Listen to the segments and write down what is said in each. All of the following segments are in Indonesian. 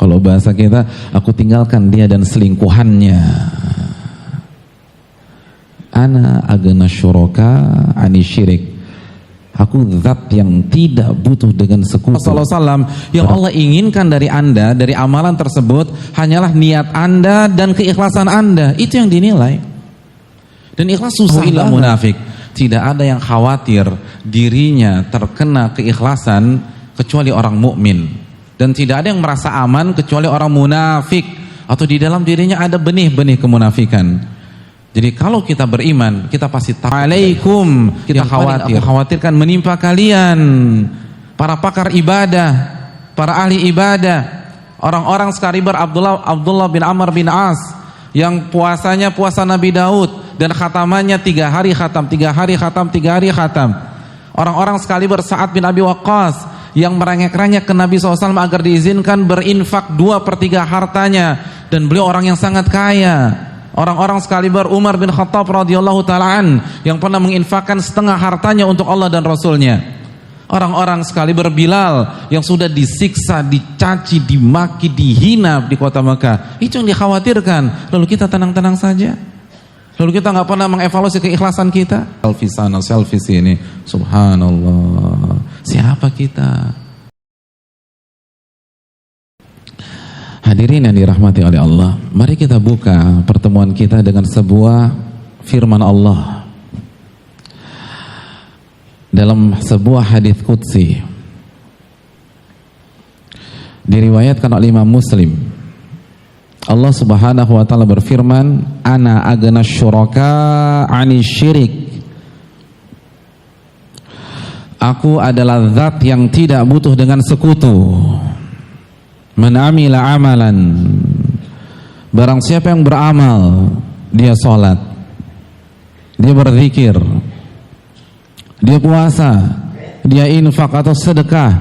Kalau bahasa kita, aku tinggalkan dia dan selingkuhannya. Ana agna syuraka ani syirik. Aku zat yang tidak butuh dengan sekutu. Rasulullah SAW, yang Allah inginkan dari Anda, dari amalan tersebut, hanyalah niat Anda dan keikhlasan Anda. Itu yang dinilai. Dan ikhlas susah banget. Munafik. Tidak ada yang khawatir dirinya terkena keikhlasan kecuali orang mukmin. Dan tidak ada yang merasa aman kecuali orang munafik. Atau di dalam dirinya ada benih-benih kemunafikan. Jadi kalau kita beriman, kita pasti alaikum, kita khawatirkan menimpa kalian, para pakar ibadah, para ahli ibadah, orang-orang sekaliber Abdullah bin Amr bin As, yang puasanya puasa Nabi Daud dan khatamannya 3 hari khatam, 3 hari khatam, 3 hari khatam. Orang-orang sekaliber Sa'ad bin Abi Waqqas yang merengek-rengek ke Nabi SAW agar diizinkan berinfak 2/3 hartanya, dan beliau orang yang sangat kaya. Orang-orang sekaliber Umar bin Khattab radhiyallahu ta'ala yang pernah menginfakkan setengah hartanya untuk Allah dan Rasulnya. Orang-orang sekaliber Bilal yang sudah disiksa, dicaci, dimaki, dihina di kota Mekah. Itu yang dikhawatirkan. Lalu kita tenang-tenang saja. Lalu kita nggak pernah mengevaluasi keikhlasan kita. Selfie sana, selfie sini. Subhanallah. Siapa kita? Hadirin yang dirahmati oleh Allah, mari kita buka pertemuan kita dengan sebuah firman Allah dalam sebuah hadits qudsi, diriwayatkan oleh Imam Muslim. Allah Subhanahu wa taala berfirman, "Ana agna syuraka 'ani syirik." Aku adalah zat yang tidak butuh dengan sekutu. Man amila amalan, barang siapa yang beramal, dia sholat, dia berzikir, dia puasa, dia infak atau sedekah,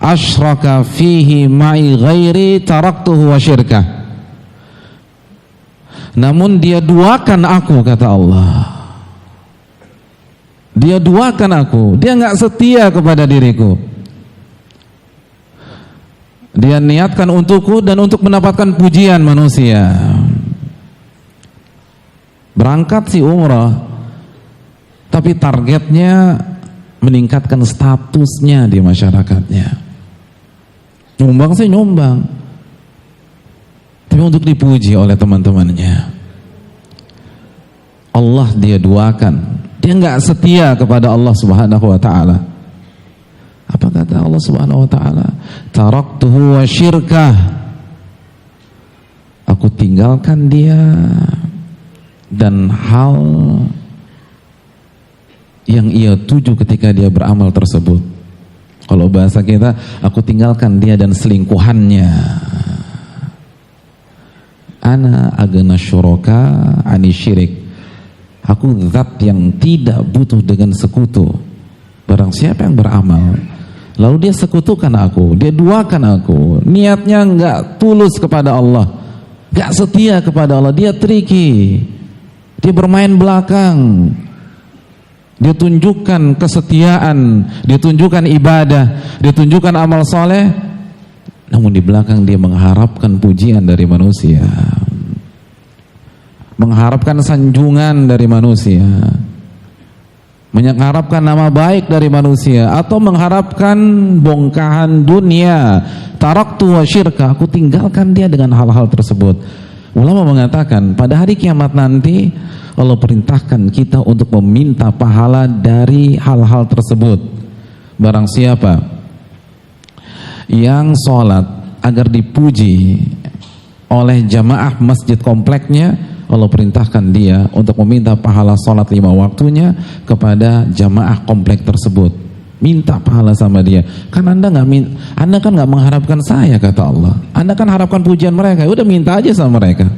asyraka fihi ma'i ghairi taraktuhu wa syirkah, namun dia duakan aku, kata Allah, dia duakan aku, dia nggak setia kepada diriku. Dia niatkan untukku dan untuk mendapatkan pujian manusia. Berangkat si umrah, tapi targetnya meningkatkan statusnya di masyarakatnya. Nyumbang sih nyumbang, tapi untuk dipuji oleh teman-temannya. Allah dia duakan, dia nggak setia kepada Allah Subhanahu wa taala. Apa kata Allah Subhanahu wa taala? Taraktuhu wa syirkah. Aku tinggalkan dia dan hal yang ia tuju ketika dia beramal tersebut. Kalau bahasa kita, aku tinggalkan dia dan selingkuhannya. Ana agna syuraka ani syirik. Aku zat yang tidak butuh dengan sekutu. Barang siapa yang beramal lalu dia sekutukan aku, dia duakan aku, niatnya enggak tulus kepada Allah, enggak setia kepada Allah, dia triki, dia bermain belakang, dia tunjukkan kesetiaan, dia tunjukkan ibadah, dia tunjukkan amal soleh, namun di belakang dia mengharapkan pujian dari manusia, mengharapkan sanjungan dari manusia, mengharapkan nama baik dari manusia, atau mengharapkan bongkahan dunia. Taraktu wa syirka, aku tinggalkan dia dengan hal-hal tersebut. Ulama mengatakan pada hari kiamat nanti Allah perintahkan kita untuk meminta pahala dari hal-hal tersebut. Barang siapa yang sholat agar dipuji oleh jamaah masjid kompleknya, Allah perintahkan dia untuk meminta pahala sholat 5 waktunya kepada jamaah komplek tersebut. Minta pahala sama dia. Kan Anda kan nggak mengharapkan saya, kata Allah. Anda kan harapkan pujian mereka. Udah minta aja sama mereka.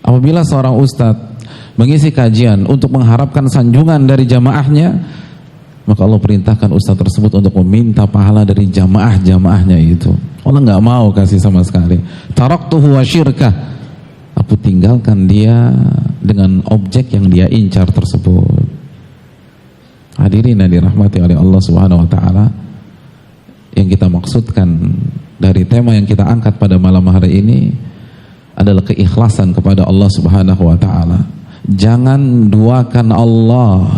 Apabila seorang ustadz mengisi kajian untuk mengharapkan sanjungan dari jamaahnya, maka Allah perintahkan ustadz tersebut untuk meminta pahala dari jamaah-jamaahnya itu. Allah nggak mau kasih sama sekali. Taraktuhu wa syirkah, aku tinggalkan dia dengan objek yang dia incar tersebut. Hadirin yang dirahmati oleh Allah Subhanahu wa taala, Yang kita maksudkan dari tema yang kita angkat pada malam hari ini adalah keikhlasan kepada Allah Subhanahu wa taala. Jangan duakan Allah.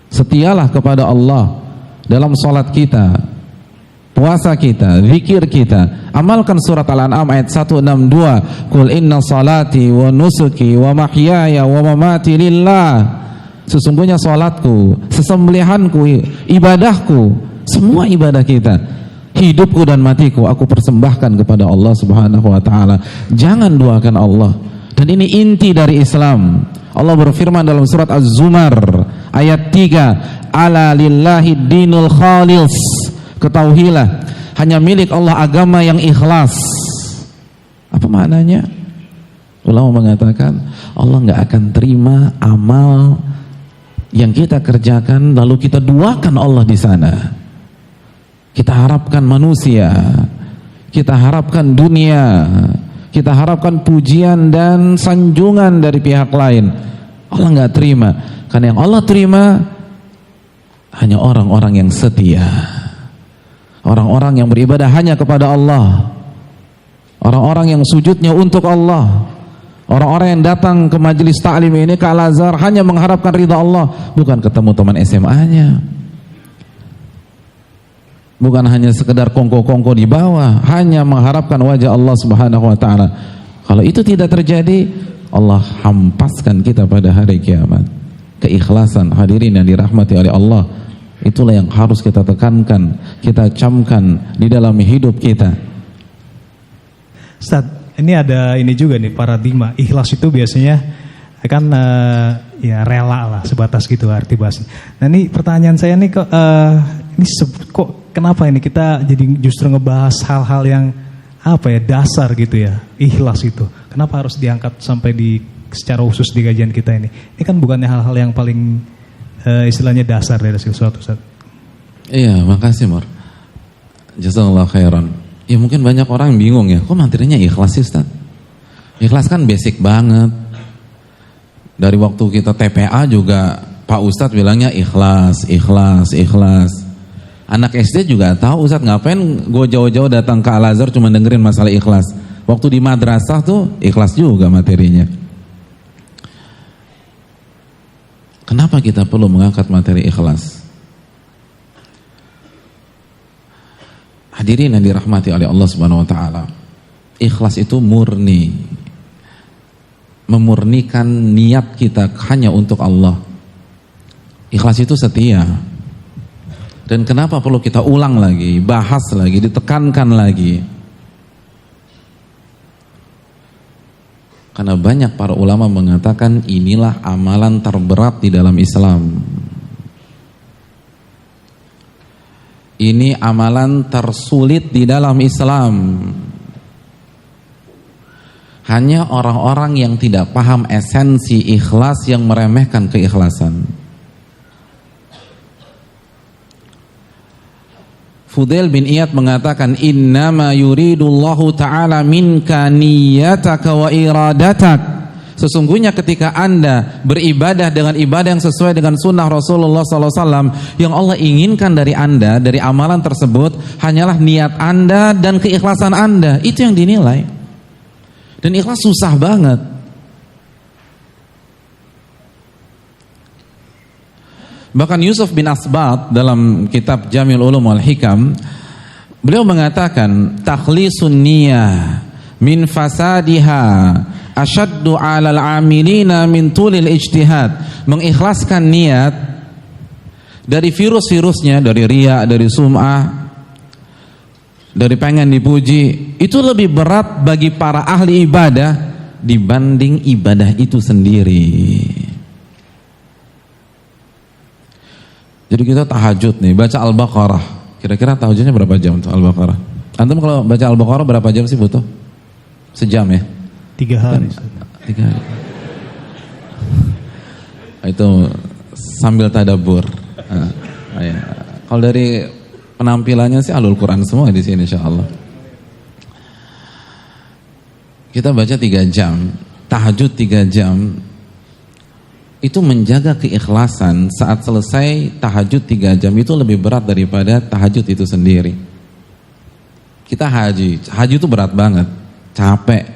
Setialah kepada Allah dalam salat kita, puasa kita, zikir kita. Amalkan surat Al-An'am ayat 162. Qul inna salati wa nusuki wa mahyaya wa mamati lillah. Sesungguhnya salatku, sesembelihanku, ibadahku, semua ibadah kita, hidupku dan matiku aku persembahkan kepada Allah Subhanahu wa taala. Jangan duakan Allah. Dan ini inti dari Islam. Allah berfirman dalam surat Az-Zumar ayat 3, ala lillahi dinul khalis. Ketahuilah, hanya milik Allah agama yang ikhlas. Apa maknanya? Ulama mengatakan Allah nggak akan terima amal yang kita kerjakan lalu kita duakan Allah di sana. Kita harapkan manusia, kita harapkan dunia, kita harapkan pujian dan sanjungan dari pihak lain. Allah nggak terima. Karena yang Allah terima hanya orang-orang yang setia, orang-orang yang beribadah hanya kepada Allah, orang-orang yang sujudnya untuk Allah, orang-orang yang datang ke majelis ta'lim ini, ke Al-Azhar hanya mengharapkan ridha Allah, bukan ketemu teman SMA-nya, bukan hanya sekedar kongko-kongko di bawah, hanya mengharapkan wajah Allah Subhanahu wa taala. Kalau itu tidak terjadi, Allah hampaskan kita pada hari kiamat. Keikhlasan, hadirin yang dirahmati oleh Allah, itulah yang harus kita tekankan, kita camkan di dalam hidup kita. Ustaz, ini ada ini juga nih paradigma ikhlas itu biasanya kan ya rela lah, sebatas gitu arti bahasanya. Nah ini pertanyaan saya nih kok kenapa ini kita jadi justru ngebahas hal-hal yang apa ya, dasar gitu ya, ikhlas itu. Kenapa harus diangkat sampai secara khusus di kajian kita ini? Ini kan bukannya hal-hal yang paling istilahnya dasar dari sesuatu, Ustaz. Iya, makasih Mar. Jazakallah khairan. Ya mungkin banyak orang bingung ya, kok materinya ikhlas sih Ustaz? Ikhlas kan basic banget. Dari waktu kita TPA juga Pak Ustadz bilangnya ikhlas, ikhlas, ikhlas. Anak SD juga tahu Ustadz, ngapain gue jauh-jauh datang ke Al-Azhar cuma dengerin masalah ikhlas. Waktu di madrasah tuh ikhlas juga materinya. Kenapa kita perlu mengangkat materi ikhlas? Hadirin yang dirahmati oleh Allah Subhanahu wa taala. Ikhlas itu murni. Memurnikan niat kita hanya untuk Allah. Ikhlas itu setia. Dan kenapa perlu kita ulang lagi, bahas lagi, ditekankan lagi? Karena banyak para ulama mengatakan inilah amalan terberat di dalam Islam. Ini amalan tersulit di dalam Islam. Hanya orang-orang yang tidak paham esensi ikhlas yang meremehkan keikhlasan. Fudail bin Iyad mengatakan innama yuridullahu ta'ala minka niyataka wa iradatak. Sesungguhnya ketika Anda beribadah dengan ibadah yang sesuai dengan sunnah Rasulullah SAW, yang Allah inginkan dari Anda, dari amalan tersebut hanyalah niat Anda dan keikhlasan Anda. Itu yang dinilai. Dan ikhlas susah banget. Bahkan Yusuf bin Asbat dalam kitab Jamil Ulum wal Hikam, beliau mengatakan takhlisun niyah min fasadiha asyaddu 'alal 'amilina min tulil ijtihad. Mengikhlaskan niat dari virus-virusnya, dari riya, dari sum'ah, dari pengen dipuji, itu lebih berat bagi para ahli ibadah dibanding ibadah itu sendiri. Jadi kita tahajud nih, baca Al-Baqarah. Kira-kira tahajudnya berapa jam tuh Al-Baqarah? Antum kalau baca Al-Baqarah berapa jam sih butuh? Sejam ya? 3 hari. 3 hari. Itu sambil tadabbur. Ya. Kalau dari penampilannya sih Ahlul Quran semua di sini insyaallah. Kita baca 3 jam, tahajud 3 jam. itu menjaga keikhlasan saat selesai tahajud 3 jam itu lebih berat daripada tahajud itu sendiri. Kita haji itu berat banget, capek,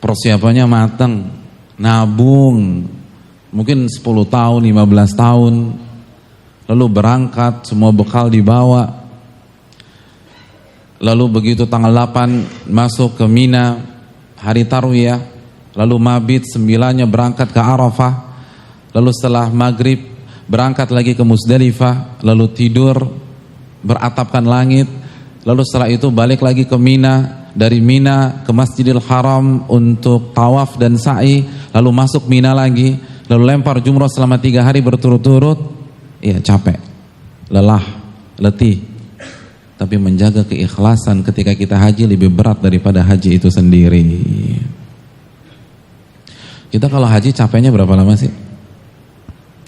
persiapannya matang, nabung, mungkin 10 tahun, 15 tahun, lalu berangkat, semua bekal dibawa, lalu begitu tanggal 8 masuk ke Mina, hari Tarwiyah, lalu mabit 9-nya berangkat ke Arafah, lalu setelah maghrib berangkat lagi ke Musdalifah, lalu tidur beratapkan langit, lalu setelah itu balik lagi ke Mina, dari Mina ke Masjidil Haram untuk tawaf dan sa'i, lalu masuk Mina lagi, lalu lempar jumrah selama 3 hari berturut-turut. Iya, capek, lelah, letih. Tapi menjaga keikhlasan ketika kita haji lebih berat daripada haji itu sendiri. Kita kalau haji capeknya berapa lama sih?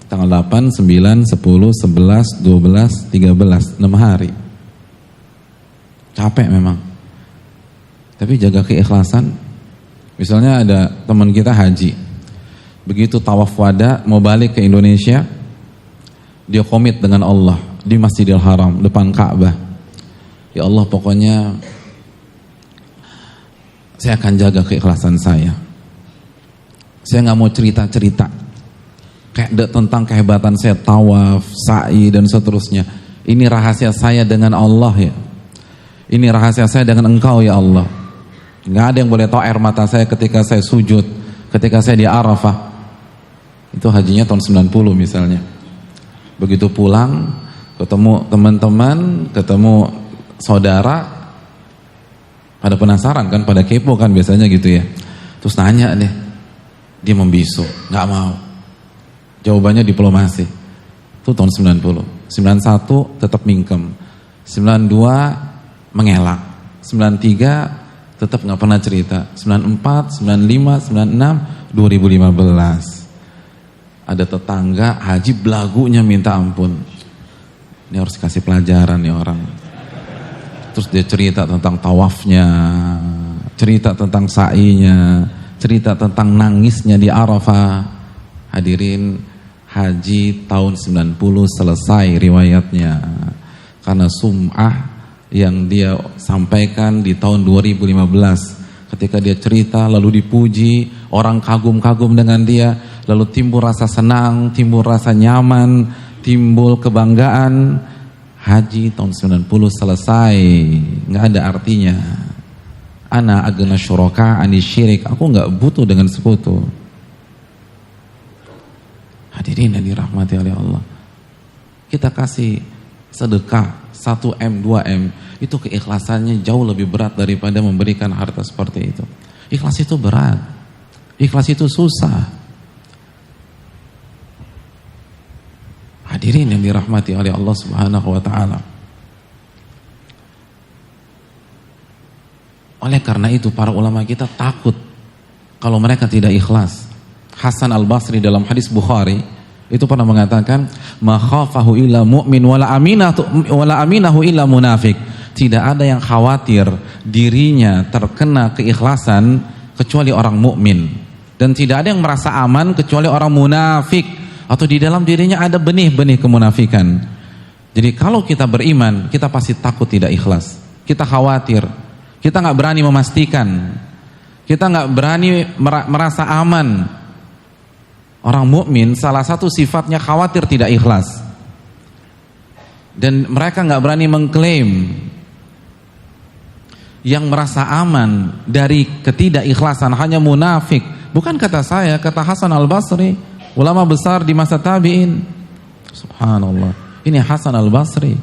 Tanggal 8, 9, 10, 11, 12, 13, 6 hari. Capek memang. Tapi jaga keikhlasan. Misalnya ada teman kita haji, begitu tawaf wada mau balik ke Indonesia, dia komit dengan Allah di Masjidil Haram depan Ka'bah. Ya Allah, pokoknya saya akan jaga keikhlasan saya. Saya nggak mau cerita-cerita kayak tentang kehebatan saya tawaf, sa'i dan seterusnya. Ini rahasia saya dengan Allah ya. Ini rahasia saya dengan Engkau ya Allah. Nggak ada yang boleh tahu air mata saya ketika saya sujud, ketika saya di Arafah. Itu hajinya tahun 90 misalnya. Begitu pulang, ketemu teman-teman, ketemu saudara, pada penasaran kan, pada kepo kan biasanya gitu ya. Terus nanya deh, dia membisu, nggak mau. Jawabannya diplomasi. Itu tahun 90. 91 tetap mingkem. 92 mengelak. 93 tetap nggak pernah cerita. 94, 95, 96, 2015. Ada tetangga haji belagunya minta ampun. Ini harus kasih pelajaran nih orang. Terus dia cerita tentang tawafnya, cerita tentang sa'inya, cerita tentang nangisnya di Arafah. Hadirin, haji tahun 90 selesai riwayatnya. Karena sum'ah yang dia sampaikan di tahun 2015. Ketika dia cerita lalu dipuji, orang kagum-kagum dengan dia, lalu timbul rasa senang, timbul rasa nyaman, timbul kebanggaan. Haji tahun 90 selesai, nggak ada artinya. Ana agna syuraka ani syirik, aku nggak butuh dengan sekutu. Hadirin yang dirahmati oleh Allah, kita kasih sedekah 1M, 2M, itu keikhlasannya jauh lebih berat daripada memberikan harta seperti itu. Ikhlas itu berat, ikhlas itu susah. Hadirin yang dirahmati oleh Allah Subhanahu wa taala. Oleh karena itu para ulama kita takut kalau mereka tidak ikhlas. Hasan Al-Basri dalam hadis Bukhari itu pernah mengatakan, "Ma khafahu illa mu'min wala aminahu illa munafik." Tidak ada yang khawatir dirinya terkena keikhlasan kecuali orang mukmin, dan tidak ada yang merasa aman kecuali orang munafik, atau di dalam dirinya ada benih-benih kemunafikan. Jadi kalau kita beriman, kita pasti takut tidak ikhlas. Kita khawatir, kita nggak berani memastikan, kita nggak berani merasa aman. Orang mukmin salah satu sifatnya khawatir tidak ikhlas, dan mereka nggak berani mengklaim. Yang merasa aman dari ketidakikhlasan hanya munafik. Bukan kata saya, kata Hasan Al-Basri, ulama besar di masa tabi'in. Subhanallah, ini Hasan Al-Basri.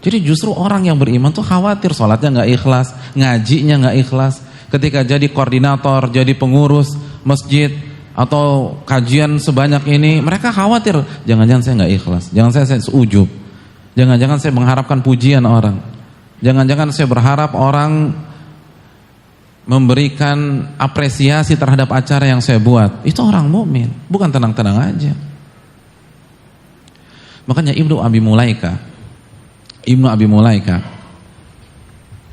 Jadi justru orang yang beriman tuh khawatir sholatnya nggak ikhlas, ngajinya nggak ikhlas. Ketika jadi koordinator, jadi pengurus masjid atau kajian sebanyak ini, mereka khawatir, jangan-jangan saya nggak ikhlas, jangan saya seujub, jangan-jangan saya mengharapkan pujian orang, jangan-jangan saya berharap orang memberikan apresiasi terhadap acara yang saya buat. Itu orang mukmin, bukan tenang-tenang aja. Makanya Ibnu Abi Mulaika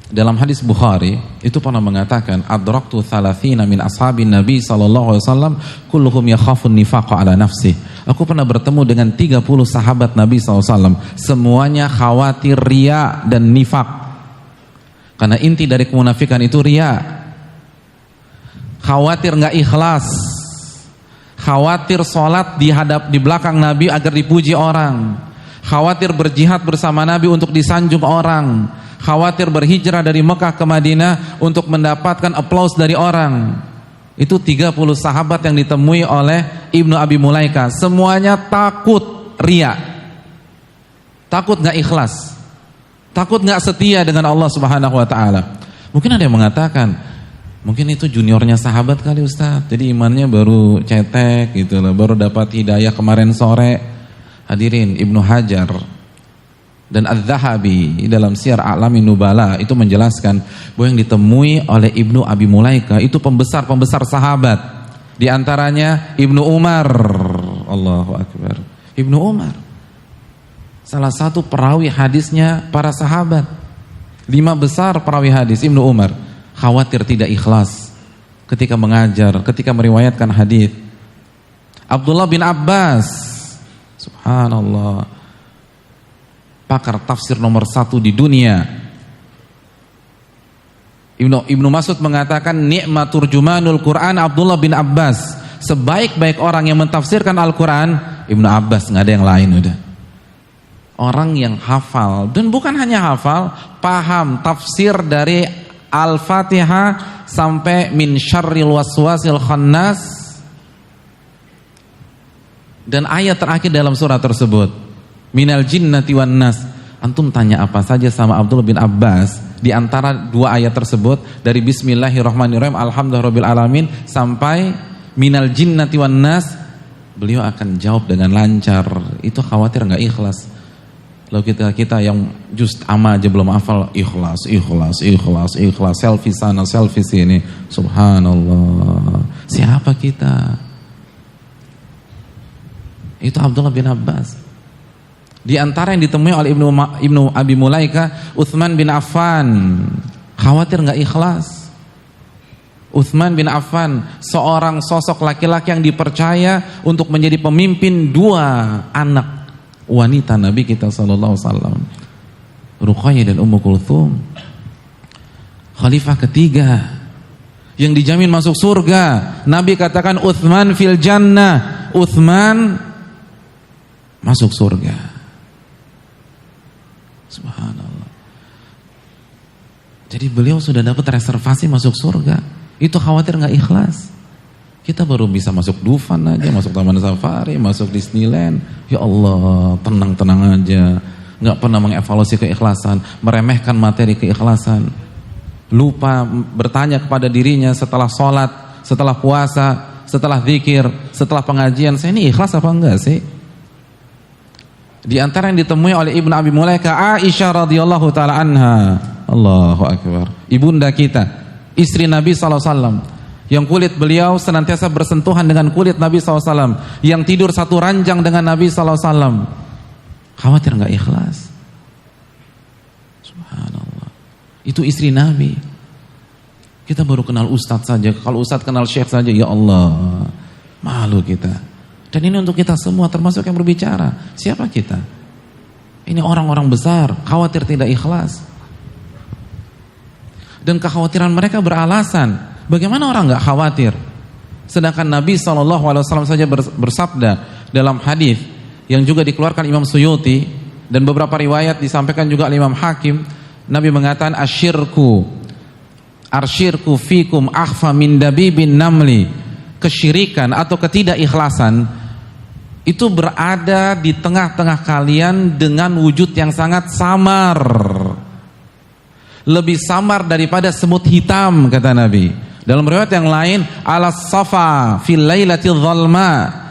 dalam hadis Bukhari itu pernah mengatakan, adraktu 30 min ashabin Nabi sallallahu alaihi wasallam kulluhum yakhafun nifaqa ala nafsi. Aku pernah bertemu dengan 30 sahabat Nabi SAW, semuanya khawatir riya dan nifak. Karena inti dari kemunafikan itu riya. Khawatir nggak ikhlas, khawatir sholat di belakang Nabi agar dipuji orang, khawatir berjihad bersama Nabi untuk disanjung orang, khawatir berhijrah dari Mekah ke Madinah untuk mendapatkan aplaus dari orang. Itu 30 sahabat yang ditemui oleh Ibnu Abi Mulaika. Semuanya takut riya, takut gak ikhlas, takut gak setia dengan Allah Subhanahu wa ta'ala. Mungkin ada yang mengatakan, mungkin itu juniornya sahabat kali Ustaz, jadi imannya baru cetek gitu loh, baru dapat hidayah kemarin sore. Hadirin, Ibnu Hajar dan Az-Zahabi dalam Syiar A'lamin Nubala itu menjelaskan bahwa yang ditemui oleh Ibnu Abi Mulaika itu pembesar-pembesar sahabat. Di antaranya Ibnu Umar. Allahu Akbar. Ibnu Umar salah satu perawi hadisnya para sahabat. 5 besar perawi hadis Ibnu Umar. Khawatir tidak ikhlas ketika mengajar, ketika meriwayatkan hadis. Abdullah bin Abbas, subhanallah, pakar tafsir nomor 1 di dunia. Ibnu Mas'ud mengatakan, ni'matur jumanul Quran Abdullah bin Abbas. Sebaik-baik orang yang mentafsirkan Al-Quran Ibnu Abbas, nggak ada yang lain udah. Orang yang hafal, dan bukan hanya hafal, paham tafsir dari Al-Fatihah sampai min syarril waswasil khannas, dan ayat terakhir dalam surah tersebut, minal jinnati wan nas. Antum tanya apa saja sama Abdullah bin Abbas di antara 2 ayat tersebut, dari bismillahirrahmanirrahim alhamdulillahirabbil alamin sampai minal jinnati wan nas, beliau akan jawab dengan lancar. Itu khawatir enggak ikhlas. Lalu kita yang just ama aja belum hafal, ikhlas, selfie sana, selfie sini. Subhanallah. Siapa kita? Itu Abdullah bin Abbas. Di antara yang ditemui oleh Ibnu Abi Mulaika, Utsman bin Affan. Khawatir nggak ikhlas. Utsman bin Affan, seorang sosok laki-laki yang dipercaya untuk menjadi pemimpin 2 anak wanita Nabi kita sallallahu alaihi wasallam, Ruqayyah dan Ummu Kulthum. Khalifah ketiga yang dijamin masuk surga. Nabi katakan Utsman fil jannah, Utsman masuk surga. Subhanallah. Jadi beliau sudah dapat reservasi masuk surga. Itu khawatir nggak ikhlas. Kita baru bisa masuk Dufan aja, masuk Taman Safari, masuk Disneyland. Ya Allah, tenang-tenang aja. Nggak pernah mengevaluasi keikhlasan, meremehkan materi keikhlasan. Lupa bertanya kepada dirinya setelah sholat, setelah puasa, setelah zikir, setelah pengajian, saya ini ikhlas apa enggak sih? Di antara yang ditemui oleh Ibnu Abi Mulaika, Aisyah radhiyallahu taala anha. Allahu akbar. Ibunda kita, istri Nabi sallallahu alaihi wasallam, yang kulit beliau senantiasa bersentuhan dengan kulit Nabi sallallahu alaihi wasallam, yang tidur satu ranjang dengan Nabi sallallahu alaihi wasallam. Khawatir enggak ikhlas? Subhanallah. Itu istri Nabi. Kita baru kenal ustadz saja. Kalau ustadz kenal syekh saja, ya Allah, malu kita. Dan ini untuk kita semua, termasuk yang berbicara. Siapa kita? Ini orang-orang besar, khawatir tidak ikhlas. Dan kekhawatiran mereka beralasan. Bagaimana orang nggak khawatir? Sedangkan Nabi SAW saja bersabda dalam hadis yang juga dikeluarkan Imam Suyuti, dan beberapa riwayat disampaikan juga oleh Imam Hakim. Nabi mengatakan, asyirku fikum akhfa min dabibin namli. Kesyirikan atau ketidakikhlasan itu berada di tengah-tengah kalian dengan wujud yang sangat samar, lebih samar daripada semut hitam, kata Nabi. Dalam riwayat yang lain, ala safa fil lailatil dhalma.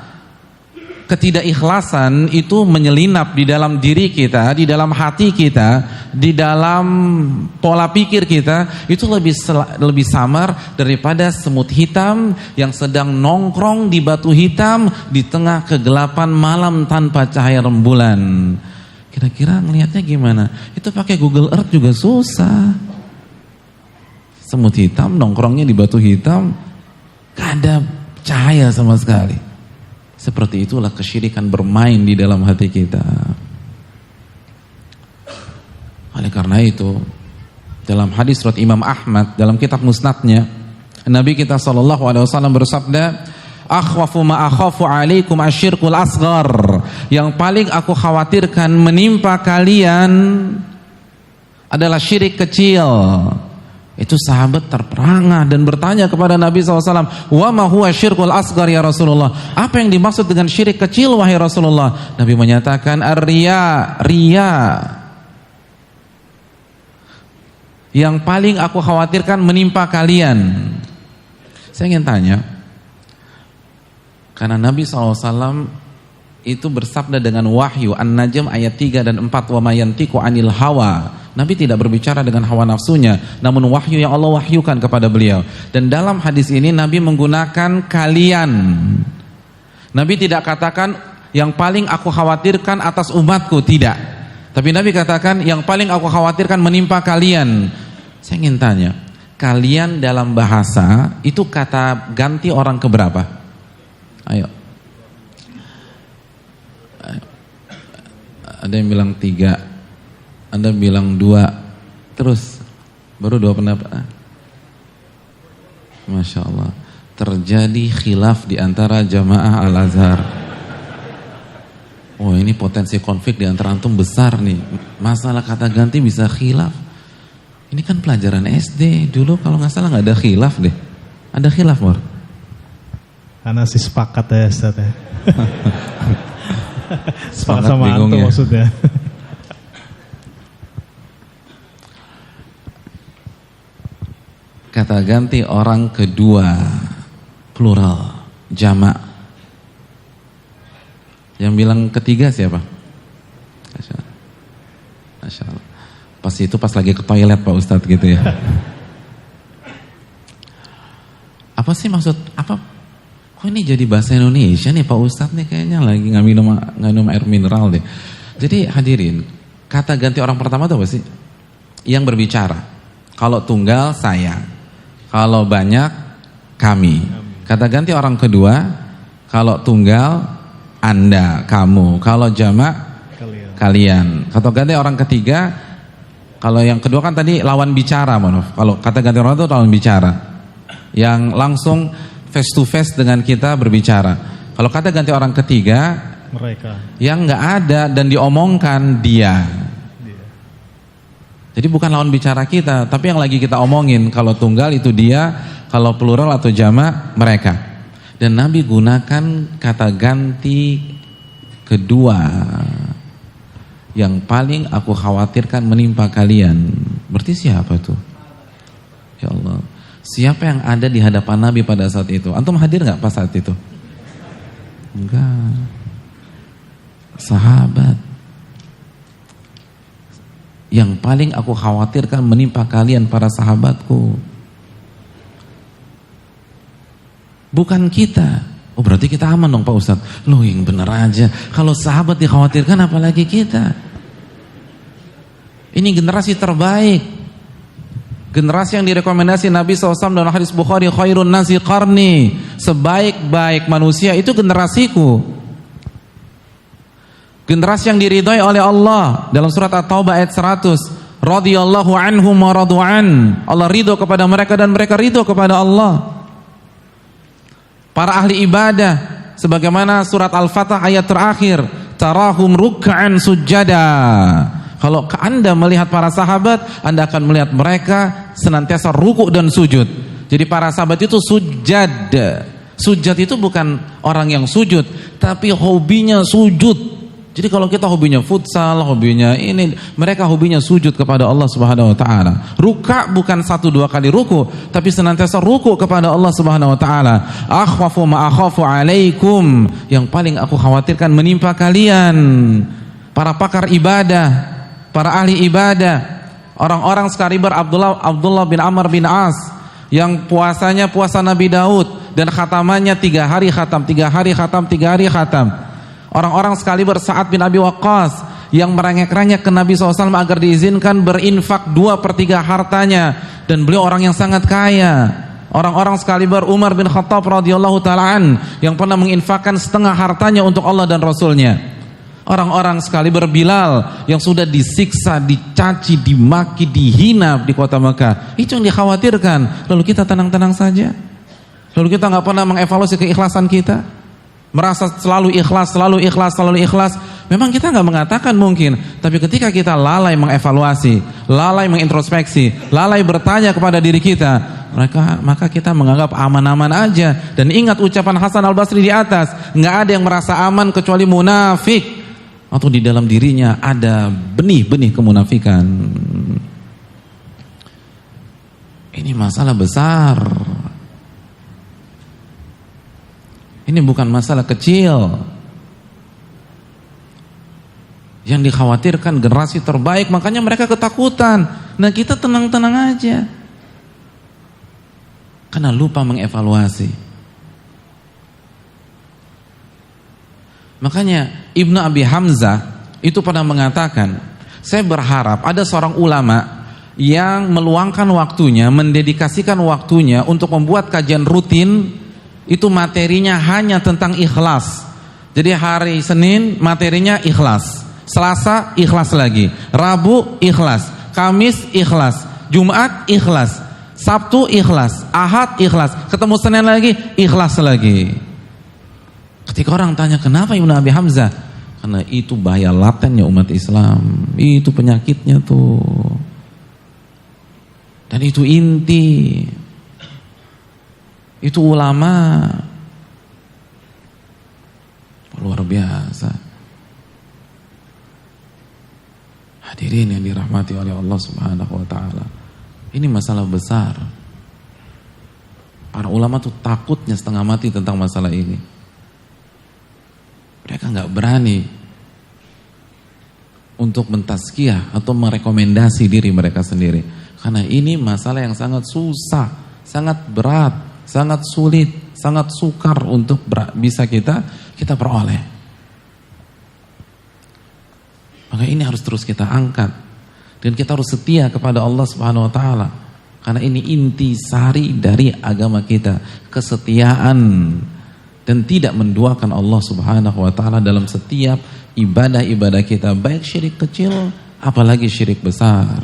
Ketidakikhlasan itu menyelinap di dalam diri kita, di dalam hati kita, di dalam pola pikir kita. Itu lebih samar daripada semut hitam yang sedang nongkrong di batu hitam di tengah kegelapan malam tanpa cahaya rembulan. Kira-kira ngelihatnya gimana? Itu pakai Google Earth juga susah. semut hitam, nongkrongnya di batu hitam, gak ada cahaya sama sekali. Seperti itulah kesyirikan bermain di dalam hati kita. Oleh karena itu, dalam hadis riwayat Imam Ahmad dalam kitab Musnadnya, Nabi kita SAW bersabda, akhwafu ma akhafu alaikum asyirkul asghar. Yang paling aku khawatirkan menimpa kalian adalah syirik kecil. Itu sahabat terperangah dan bertanya kepada Nabi SAW, wa ma huwa syirkul asghar ya Rasulullah? Apa yang dimaksud dengan syirik kecil wahai Rasulullah? Nabi menyatakan ar-riya, riya. Yang paling aku khawatirkan menimpa kalian. Saya ingin tanya, karena Nabi SAW itu bersabda dengan wahyu, An-Najm ayat 3 dan 4, wa ma yantiqu anil hawa. Nabi tidak berbicara dengan hawa nafsunya, namun wahyu yang Allah wahyukan kepada beliau. Dan dalam hadis ini Nabi menggunakan kalian. Nabi tidak katakan yang paling aku khawatirkan atas umatku, tidak. Tapi Nabi katakan yang paling aku khawatirkan menimpa kalian. Saya ingin tanya, kalian dalam bahasa itu kata ganti orang keberapa? Ayo. Ada yang bilang 3, Anda bilang 2, terus baru 2 pendapat. Masya Allah, terjadi khilaf di antara jamaah Al-Azhar. Oh, ini potensi konflik di antara antum besar nih. Masalah kata ganti bisa khilaf. Ini kan pelajaran SD dulu, kalau nggak salah nggak ada khilaf deh. Ada khilaf, Mor? Karena sih sepakat ya Ustaz ya. Sepakat sama bingung antum ya. Maksudnya. Kata ganti orang kedua, plural, jamak. Yang bilang ketiga siapa? Masya Allah. Pas itu pas lagi ke toilet Pak Ustadz gitu ya. Apa sih maksud, apa? Kok ini jadi bahasa Indonesia nih Pak Ustadz nih, kayaknya lagi nggak minum air mineral deh. Jadi hadirin, kata ganti orang pertama itu apa sih? Yang berbicara. Kalau tunggal saya, kalau banyak kami. Kata ganti orang kedua, kalau tunggal Anda, kamu. Kalau jamak kalian. Kata ganti orang ketiga, kalau yang kedua kan tadi lawan bicara, maaf. Kalau kata ganti orang itu lawan bicara, yang langsung face to face dengan kita berbicara. Kalau kata ganti orang ketiga, mereka yang nggak ada dan diomongkan dia. Jadi bukan lawan bicara kita, tapi yang lagi kita omongin. Kalau tunggal itu dia, kalau plural atau jamak mereka. Dan Nabi gunakan kata ganti kedua, yang paling aku khawatirkan menimpa kalian. Berarti siapa tuh? Ya Allah, siapa yang ada di hadapan Nabi pada saat itu? Antum hadir gak pas saat itu? Enggak. Sahabat. Yang paling aku khawatirkan menimpa kalian para sahabatku. Bukan kita. Oh berarti kita aman dong Pak Ustadz. Loh yang bener aja. Kalau sahabat dikhawatirkan apalagi kita. Ini generasi terbaik. Generasi yang direkomendasi Nabi SAW dalam hadis Bukhari, khairun nasi qarni. Sebaik-baik manusia itu generasiku. Generasi yang diridhai oleh Allah dalam surat At-Taubah ayat 100. Radhiyallahu anhum wa radu'an. Allah ridho kepada mereka dan mereka ridho kepada Allah. Para ahli ibadah sebagaimana surat Al-Fatah ayat terakhir, tarahum ruk'an sujada. Kalau Anda melihat para sahabat, Anda akan melihat mereka senantiasa ruku' dan sujud. Jadi para sahabat itu sujad. Sujud itu bukan orang yang sujud, tapi hobinya sujud. Jadi kalau kita hobinya futsal, hobinya ini, mereka hobinya sujud kepada Allah Subhanahu wa taala. Ruka bukan 1-2 kali ruku, tapi senantiasa ruku kepada Allah Subhanahu wa taala. Akhwafu ma akhafu alaikum, yang paling aku khawatirkan menimpa kalian. Para pakar ibadah, para ahli ibadah, orang-orang sekaliber Abdullah bin Amr bin As yang puasanya puasa Nabi Daud dan khatamannya 3 hari khatam, 3 hari khatam, 3 hari khatam. Orang-orang sekaliber Sa'ad bin Abi Waqqas yang merengek-rengek ke Nabi SAW agar diizinkan berinfak 2/3 hartanya, dan beliau orang yang sangat kaya. Orang-orang sekaliber Umar bin Khattab radhiyallahu ta'ala yang pernah menginfakkan setengah hartanya untuk Allah dan Rasulnya. Orang-orang sekaliber Bilal yang sudah disiksa, dicaci, dimaki, dihina di kota Mekah. Itu yang dikhawatirkan. Lalu kita tenang-tenang saja. Lalu kita nggak pernah mengevaluasi keikhlasan kita. Merasa selalu ikhlas, selalu ikhlas, selalu ikhlas. Memang kita nggak mengatakan mungkin, tapi ketika kita lalai mengevaluasi, lalai mengintrospeksi, lalai bertanya kepada diri kita, maka kita menganggap aman-aman aja. Dan ingat ucapan Hasan Al-Basri di atas, nggak ada yang merasa aman kecuali munafik, atau di dalam dirinya ada benih-benih kemunafikan. Ini masalah besar. Ini bukan masalah kecil. Yang dikhawatirkan generasi terbaik, makanya mereka ketakutan. Nah, kita tenang-tenang aja. Karena lupa mengevaluasi. Makanya Ibnu Abi Hamzah itu pernah mengatakan, saya berharap ada seorang ulama yang meluangkan waktunya, mendedikasikan waktunya untuk membuat kajian rutin. Itu materinya hanya tentang ikhlas. Jadi hari Senin materinya ikhlas, Selasa ikhlas lagi, Rabu ikhlas, Kamis ikhlas, Jumat ikhlas, Sabtu ikhlas, Ahad ikhlas, ketemu Senin lagi ikhlas lagi. Ketika orang tanya kenapa Ibnu Abi Hamzah, karena itu bahaya latennya umat Islam, itu penyakitnya tuh, dan itu inti. Itu ulama luar biasa. Hadirin yang dirahmati oleh Allah Subhanahu wa taala. Ini masalah besar. Para ulama tuh takutnya setengah mati tentang masalah ini. Mereka nggak berani untuk mentazkiyah atau merekomendasi diri mereka sendiri. Karena ini masalah yang sangat susah, sangat berat, sangat sulit, sangat sukar untuk bisa kita peroleh. Maka ini harus terus kita angkat, dan kita harus setia kepada Allah Subhanahu wa taala. Karena ini inti sari dari agama kita, kesetiaan dan tidak menduakan Allah Subhanahu wa taala dalam setiap ibadah-ibadah kita, baik syirik kecil apalagi syirik besar.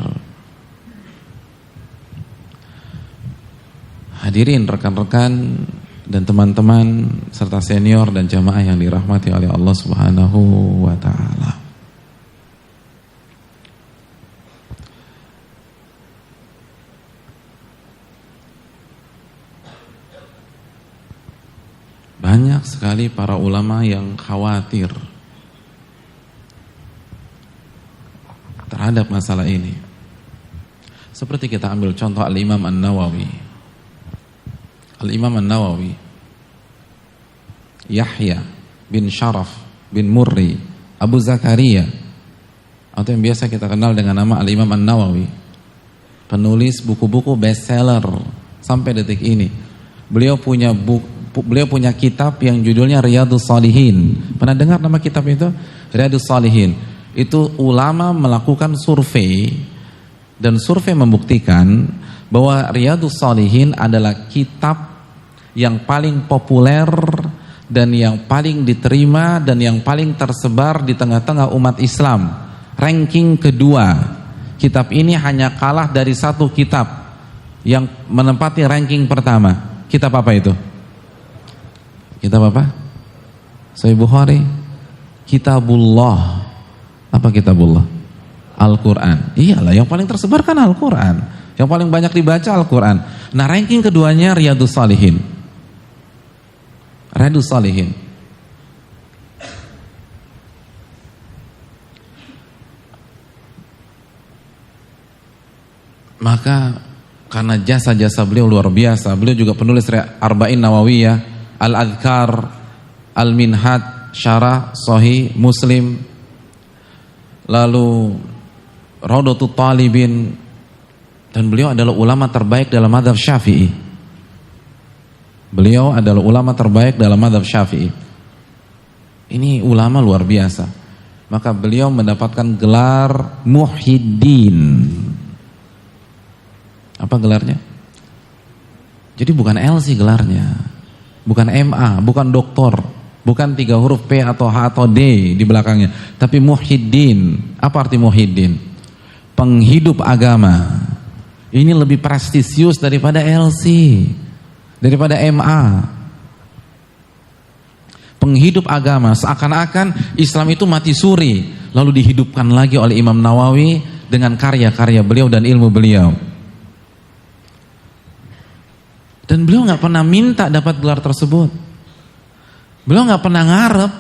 Hadirin rekan-rekan dan teman-teman serta senior dan jamaah yang dirahmati oleh Allah Subhanahu wa taala. Banyak sekali para ulama yang khawatir terhadap masalah ini. Seperti kita ambil contoh Al-Imam An-Nawawi. Al-Imam An-Nawawi, Yahya bin Sharaf bin Murri Abu Zakaria, atau yang biasa kita kenal dengan nama Al-Imam An-Nawawi, penulis buku-buku bestseller sampai detik ini. Beliau punya kitab yang judulnya Riyadhus Shalihin. Pernah dengar nama kitab itu? Riyadhus Shalihin. Itu ulama melakukan survei, dan survei membuktikan bahwa Riyadhus Shalihin adalah kitab yang paling populer dan yang paling diterima dan yang paling tersebar di tengah-tengah umat Islam. Ranking kedua. Kitab ini hanya kalah dari satu kitab yang menempati ranking pertama. Kitab apa itu? Kitab apa? Sahih Bukhari. Kitabullah. Apa kitabullah? Al-Quran. Iyalah, yang paling tersebar kan Al-Quran. Yang paling banyak dibaca Al-Quran. Nah, ranking keduanya Riyadhus Shalihin. Riyadhus Shalihin. Maka karena jasa-jasa beliau luar biasa, beliau juga penulis Arba'in Nawawiyah, Al-Adhkar, Al-Minhaj, Syarah Sahih Muslim, lalu Raudhatut Talibin, dan beliau adalah ulama terbaik dalam mazhab Syafi'i. Beliau adalah ulama terbaik dalam mazhab Syafi'i. Ini ulama luar biasa. maka beliau mendapatkan gelar Muhyiddin. Apa gelarnya? Jadi bukan LC gelarnya, bukan MA, bukan doktor, bukan 3 huruf P atau H atau D di belakangnya, tapi Muhyiddin. Apa arti Muhyiddin? Penghidup agama. Ini lebih prestisius daripada LC, daripada MA. Penghidup agama, seakan-akan Islam itu mati suri, lalu dihidupkan lagi oleh Imam Nawawi dengan karya-karya beliau dan ilmu beliau. Dan beliau nggak pernah minta dapat gelar tersebut, beliau nggak pernah ngarep.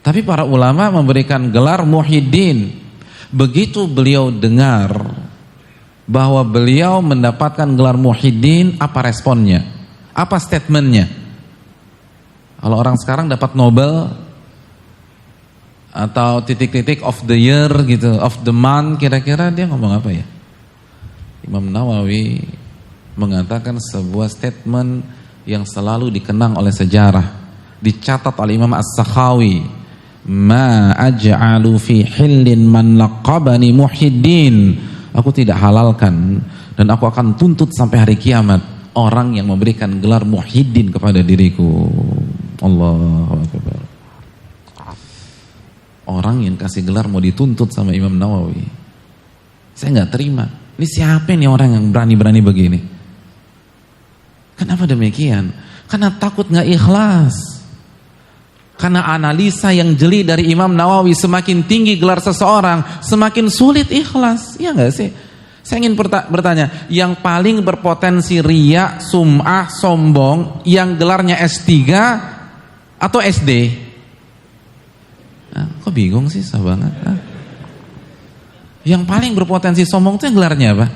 Tapi para ulama memberikan gelar Muhyiddin. Begitu beliau dengar bahwa beliau mendapatkan gelar Muhyiddin, apa responnya? Apa statementnya? Kalau orang sekarang dapat Nobel atau titik-titik of the year gitu, of the month, kira-kira dia ngomong apa ya? Imam Nawawi mengatakan sebuah statement yang selalu dikenang oleh sejarah, dicatat oleh Imam As-Sakhawi, ma aj'alu fi hillin man laqabani Muhyiddin. Aku tidak halalkan dan aku akan tuntut sampai hari kiamat orang yang memberikan gelar Muhyiddin kepada diriku. Allahu Akbar. Orang yang kasih gelar mau dituntut sama Imam Nawawi. Saya nggak terima. Ini siapa nih orang yang berani-berani begini? Kenapa demikian? Karena takut nggak ikhlas. Karena analisa yang jeli dari Imam Nawawi, semakin tinggi gelar seseorang, semakin sulit ikhlas. Iya nggak sih? Saya ingin bertanya, yang paling berpotensi riya, sum'ah, sombong, yang gelarnya S3 atau SD? Nah, kok bingung sih, susah banget. Nah. Yang paling berpotensi sombong itu yang gelarnya apa?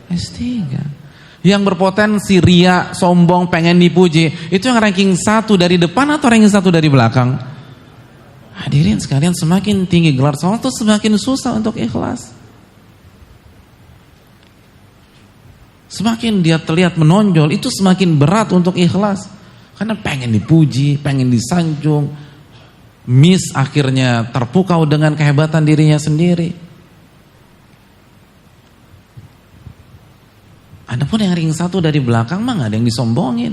S3. Yang berpotensi riya, sombong, pengen dipuji, itu yang ranking 1 dari depan atau ranking 1 dari belakang? Hadirin sekalian, semakin tinggi gelar seorang itu semakin susah untuk ikhlas. Semakin dia terlihat menonjol, itu semakin berat untuk ikhlas. Karena pengen dipuji, pengen disanjung, miss akhirnya terpukau dengan kehebatan dirinya sendiri. Adapun yang ring 1 dari belakang mah gak ada yang disombongin.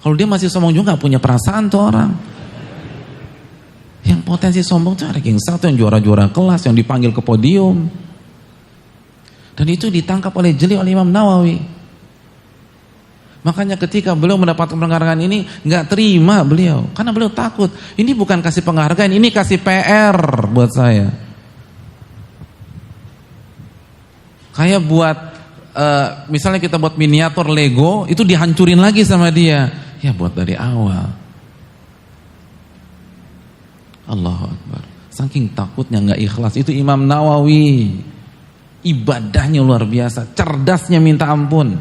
Kalau dia masih sombong juga gak punya perasaan tuh orang. Yang potensi sombong tuh ring 1 yang juara-juara kelas, yang dipanggil ke podium. Dan itu ditangkap oleh jeli oleh Imam Nawawi. Makanya ketika beliau mendapatkan penghargaan ini nggak terima beliau, karena beliau takut. Ini bukan kasih penghargaan, ini kasih PR buat saya. Kayak buat misalnya kita buat miniatur Lego, itu dihancurin lagi sama dia. Ya buat dari awal. Allahu Akbar. Saking takutnya nggak ikhlas. Itu Imam Nawawi. Ibadahnya luar biasa, cerdasnya minta ampun.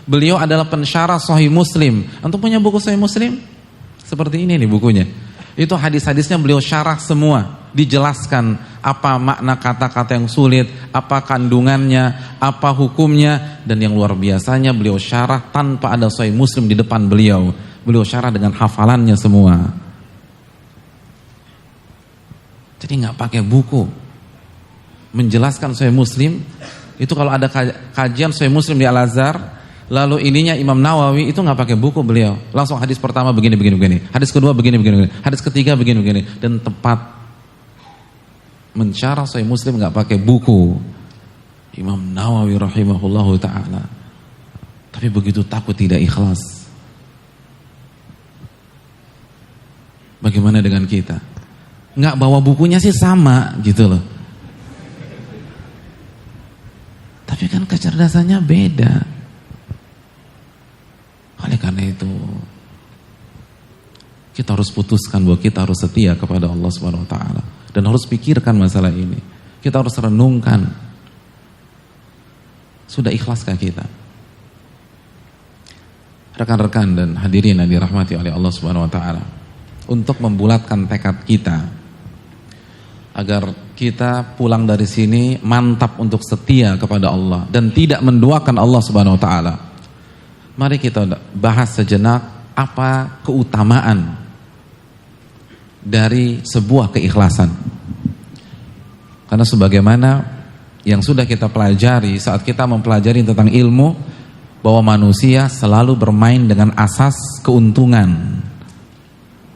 Beliau adalah pensyarah Sahih Muslim. Antum punya buku Sahih Muslim? Seperti ini nih bukunya. Itu hadis-hadisnya beliau syarah semua. Dijelaskan apa makna kata-kata yang sulit, apa kandungannya, apa hukumnya. Dan yang luar biasanya beliau syarah tanpa ada Sahih Muslim di depan beliau. Beliau syarah dengan hafalannya semua. Jadi gak pakai buku. Menjelaskan Sahih Muslim. Itu kalau ada kajian Sahih Muslim di Al-Azhar, lalu ininya Imam Nawawi, itu nggak pakai buku beliau, langsung hadis pertama begini, hadis kedua begini, hadis ketiga begini, dan tepat mensyarah Sahih Muslim nggak pakai buku. Imam Nawawi rahimahullahu taala. Tapi begitu takut tidak ikhlas. Bagaimana dengan kita? Nggak bawa bukunya sih sama gitu loh. Tapi kan kecerdasannya beda. Oleh karena itu kita harus putuskan bahwa kita harus setia kepada Allah Subhanahu wa taala dan harus pikirkan masalah ini. Kita harus renungkan. Sudah ikhlaskah kita? Rekan-rekan dan hadirin yang dirahmati oleh Allah Subhanahu wa taala, untuk membulatkan tekad kita agar kita pulang dari sini mantap untuk setia kepada Allah dan tidak menduakan Allah Subhanahu wa taala. Mari kita bahas sejenak apa keutamaan dari sebuah keikhlasan. Karena sebagaimana yang sudah kita pelajari saat kita mempelajari tentang ilmu, bahwa manusia selalu bermain dengan asas keuntungan.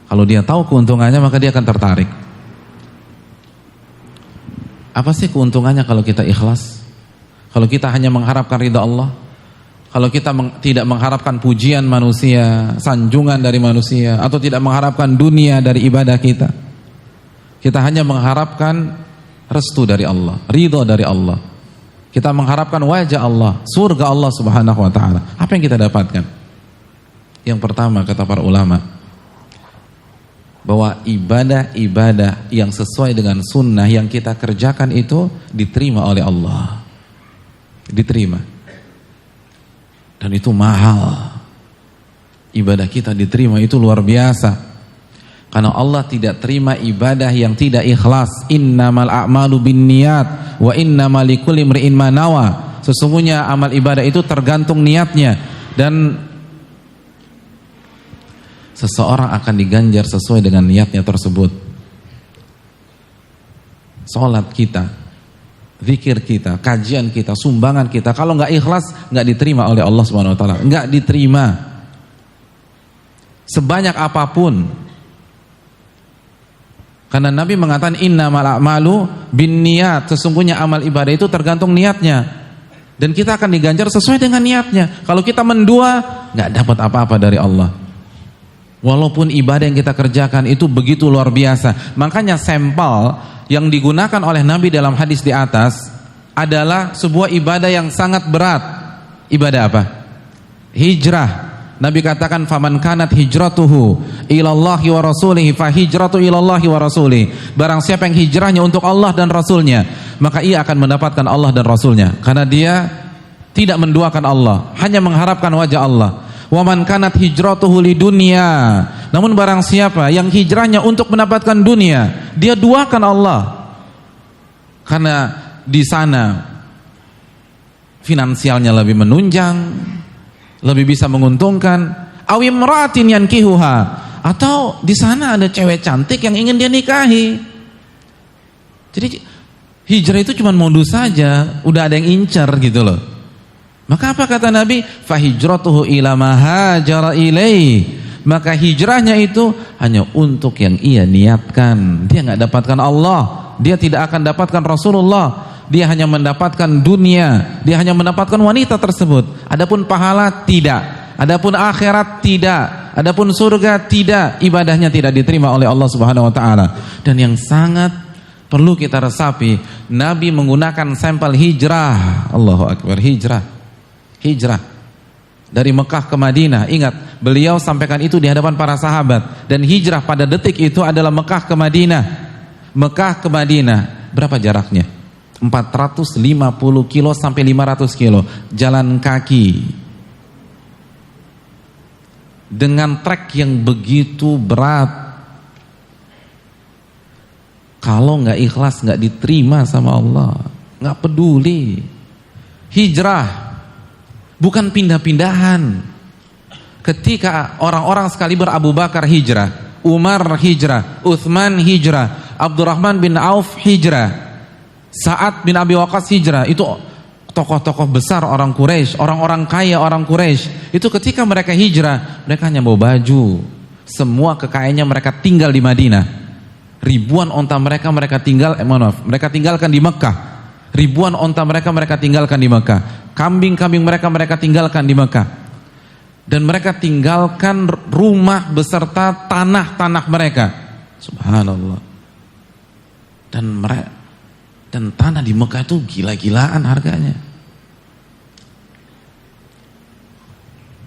Kalau dia tahu keuntungannya maka dia akan tertarik. Apa sih keuntungannya kalau kita ikhlas? Kalau kita hanya mengharapkan ridha Allah, kalau kita tidak mengharapkan pujian manusia, sanjungan dari manusia, atau tidak mengharapkan dunia dari ibadah kita, kita hanya mengharapkan restu dari Allah, ridha dari Allah, kita mengharapkan wajah Allah, surga Allah subhanahu wa ta'ala. Apa yang kita dapatkan? Yang pertama kata para ulama, bahwa ibadah-ibadah yang sesuai dengan sunnah yang kita kerjakan itu diterima oleh Allah, diterima. Dan itu mahal. Ibadah kita diterima itu luar biasa. Karena Allah tidak terima ibadah yang tidak ikhlas. Innamal a'malu binniyat wa innamal likulli imri'in ma nawa. Sesungguhnya amal ibadah itu tergantung niatnya, dan seseorang akan diganjar sesuai dengan niatnya tersebut. Salat kita, zikir kita, kajian kita, sumbangan kita, kalau nggak ikhlas nggak diterima oleh Allah Subhanahu Wa Taala, nggak diterima. Sebanyak apapun, karena Nabi mengatakan innamal a'malu binniyat, sesungguhnya amal ibadah itu tergantung niatnya, dan kita akan diganjar sesuai dengan niatnya. Kalau kita mendua, nggak dapat apa-apa dari Allah. Walaupun ibadah yang kita kerjakan itu begitu luar biasa. Makanya sampel yang digunakan oleh Nabi dalam hadis di atas adalah sebuah ibadah yang sangat berat. Ibadah apa? Hijrah. Nabi katakan faman kanat hijratuhu ilallahi wa rasulihi fa hijratu ilallahi wa rasulihi. Barang siapa yang hijrahnya untuk Allah dan Rasulnya, maka ia akan mendapatkan Allah dan Rasulnya, karena dia tidak menduakan Allah, hanya mengharapkan wajah Allah. Wa man kanat hijratuhu lidunya. Namun barang siapa yang hijrahnya untuk mendapatkan dunia, dia duakan Allah. Karena di sana finansialnya lebih menunjang, lebih bisa menguntungkan. Awi imra'atin yankihuha, atau di sana ada cewek cantik yang ingin dia nikahi. Jadi hijrah itu cuma modus saja, udah ada yang incar gitu loh. Maka apa kata Nabi? Fahijratuhu ila ma hajara ilaihi. Maka hijrahnya itu hanya untuk yang ia niatkan. Dia nggak dapatkan Allah, dia tidak akan dapatkan Rasulullah, dia hanya mendapatkan dunia, dia hanya mendapatkan wanita tersebut. Adapun pahala tidak, adapun akhirat tidak, adapun surga tidak. Ibadahnya tidak diterima oleh Allah Subhanahu wa taala. Dan yang sangat perlu kita resapi, Nabi menggunakan sampel hijrah. Allahu akbar, hijrah. Hijrah dari Mekah ke Madinah. Ingat, beliau sampaikan itu di hadapan para sahabat. Dan hijrah pada detik itu adalah Mekah ke Madinah. Mekah ke Madinah, berapa jaraknya? 450 kilo sampai 500 kilo jalan kaki, dengan trek yang begitu berat. Kalau nggak ikhlas nggak diterima sama Allah, nggak peduli. Hijrah bukan pindah-pindahan. Ketika orang-orang sekaliber Abu Bakar hijrah, Umar hijrah, Uthman hijrah, Abdurrahman bin Auf hijrah, Sa'ad bin Abi Waqqas hijrah, itu tokoh-tokoh besar orang Quraisy, orang-orang kaya orang Quraisy. Itu ketika mereka hijrah, mereka hanya bawa baju. Semua kekayaannya mereka tinggal di Madinah. Ribuan onta mereka mereka tinggalkan di Mekah. Ribuan onta mereka tinggalkan di Mekah. Kambing-kambing mereka tinggalkan di Mekah. Dan mereka tinggalkan rumah beserta tanah-tanah mereka. Subhanallah. Dan tanah di Mekah itu gila-gilaan harganya.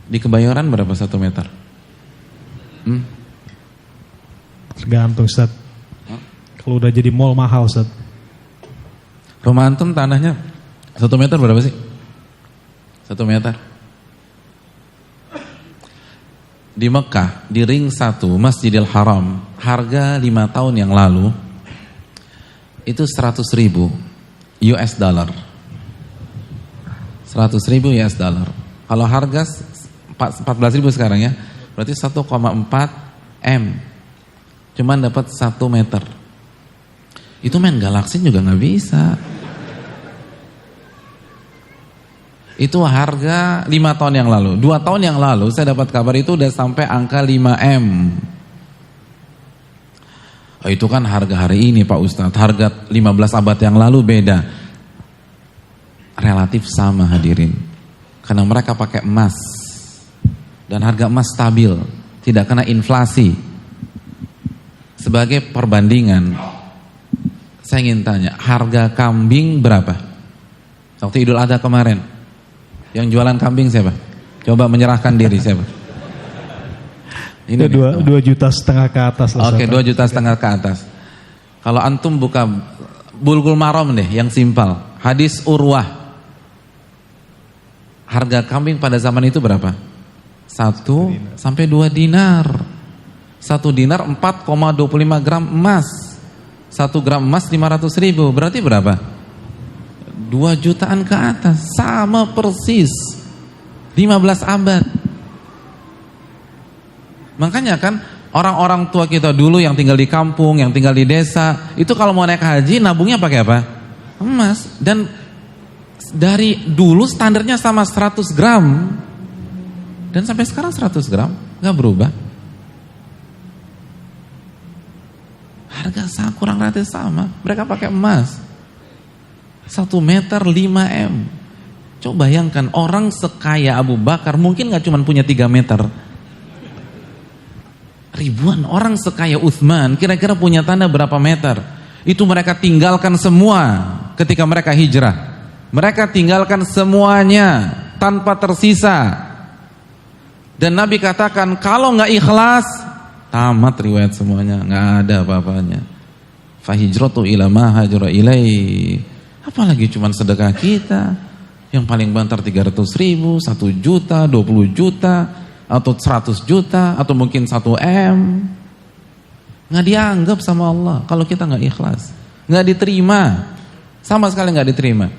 Di Kebayoran berapa 1 meter? Tergantung Ustaz. Kalau udah jadi mall mahal Ustaz. Rumah antum tanahnya 1 meter berapa sih? 1 meter. Di Mekah, di ring 1 Masjidil Haram, harga 5 tahun yang lalu itu 100.000 US dollar. 100.000 US dollar. Kalau harga 14.000 sekarang ya, berarti 1,4 M. cuman dapat 1 meter. Itu main galaksin juga nggak bisa. Itu harga 5 tahun yang lalu. 2 tahun yang lalu saya dapat kabar itu udah sampai angka 5M. Oh, itu kan harga hari ini Pak Ustadz. Harga 15 abad yang lalu beda. Relatif sama hadirin. Karena mereka pakai emas. Dan harga emas stabil. Tidak kena inflasi. Sebagai perbandingan, saya ingin tanya, harga kambing berapa? Waktu Idul Adha kemarin, yang jualan kambing siapa? Coba menyerahkan diri siapa? Ini 2,5 juta ke atas lah. Oke, 2,5 juta ke atas. Kalau antum buka Bulughul Maram deh, yang simpel. Hadis Urwah. Harga kambing pada zaman itu berapa? 1 sampai 2 dinar. 1 dinar 4,25 gram emas. 1 gram emas 500.000. Berarti berapa? 2 jutaan ke atas. Sama persis. 15 abad. Makanya kan orang-orang tua kita dulu yang tinggal di kampung, yang tinggal di desa, itu kalau mau naik haji nabungnya pakai apa? Emas. Dan dari dulu standarnya sama 100 gram. Dan sampai sekarang 100 gram, gak berubah. Harga kurang relatif sama. Mereka pakai emas. 1 meter 5M. Coba bayangkan orang sekaya Abu Bakar mungkin gak cuma punya 3 meter. Ribuan orang sekaya Utsman kira-kira punya tanah berapa meter. Itu mereka tinggalkan semua ketika mereka hijrah. Mereka tinggalkan semuanya tanpa tersisa. Dan Nabi katakan kalau nggak ikhlas, tamat riwayat semuanya, nggak ada apa-apanya. Fahijratu ila ma hajara ilai. Apalagi cuman sedekah kita yang paling banter 300.000, 1 juta, 20 juta, atau 100 juta, atau mungkin 1M. Nggak dianggap sama Allah kalau kita nggak ikhlas, nggak diterima, sama sekali nggak diterima.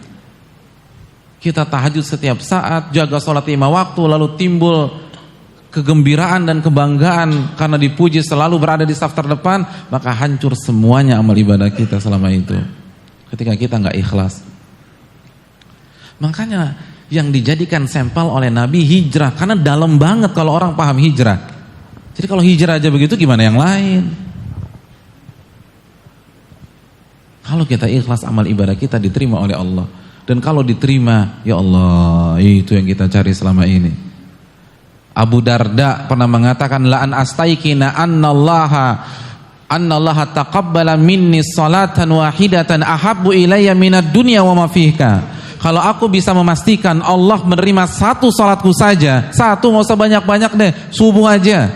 Kita tahajud setiap saat, jaga sholat 5 waktu, lalu timbul kegembiraan dan kebanggaan karena dipuji selalu berada di saf terdepan, maka hancur semuanya amal ibadah kita selama itu ketika kita nggak ikhlas. Makanya yang dijadikan sampel oleh Nabi hijrah, karena dalam banget kalau orang paham hijrah. Jadi kalau hijrah aja begitu, gimana yang lain? Kalau kita ikhlas, amal ibadah kita diterima oleh Allah. Dan kalau diterima, ya Allah, itu yang kita cari selama ini. Abu Darda pernah mengatakan, la an astaikina annallaha taqabbala minni salatan wahidatan ahabbu ilayya minad dunya wa ma fihka. Kalau aku bisa memastikan Allah menerima 1 salatku saja, 1, nggak usah banyak-banyak deh, subuh aja,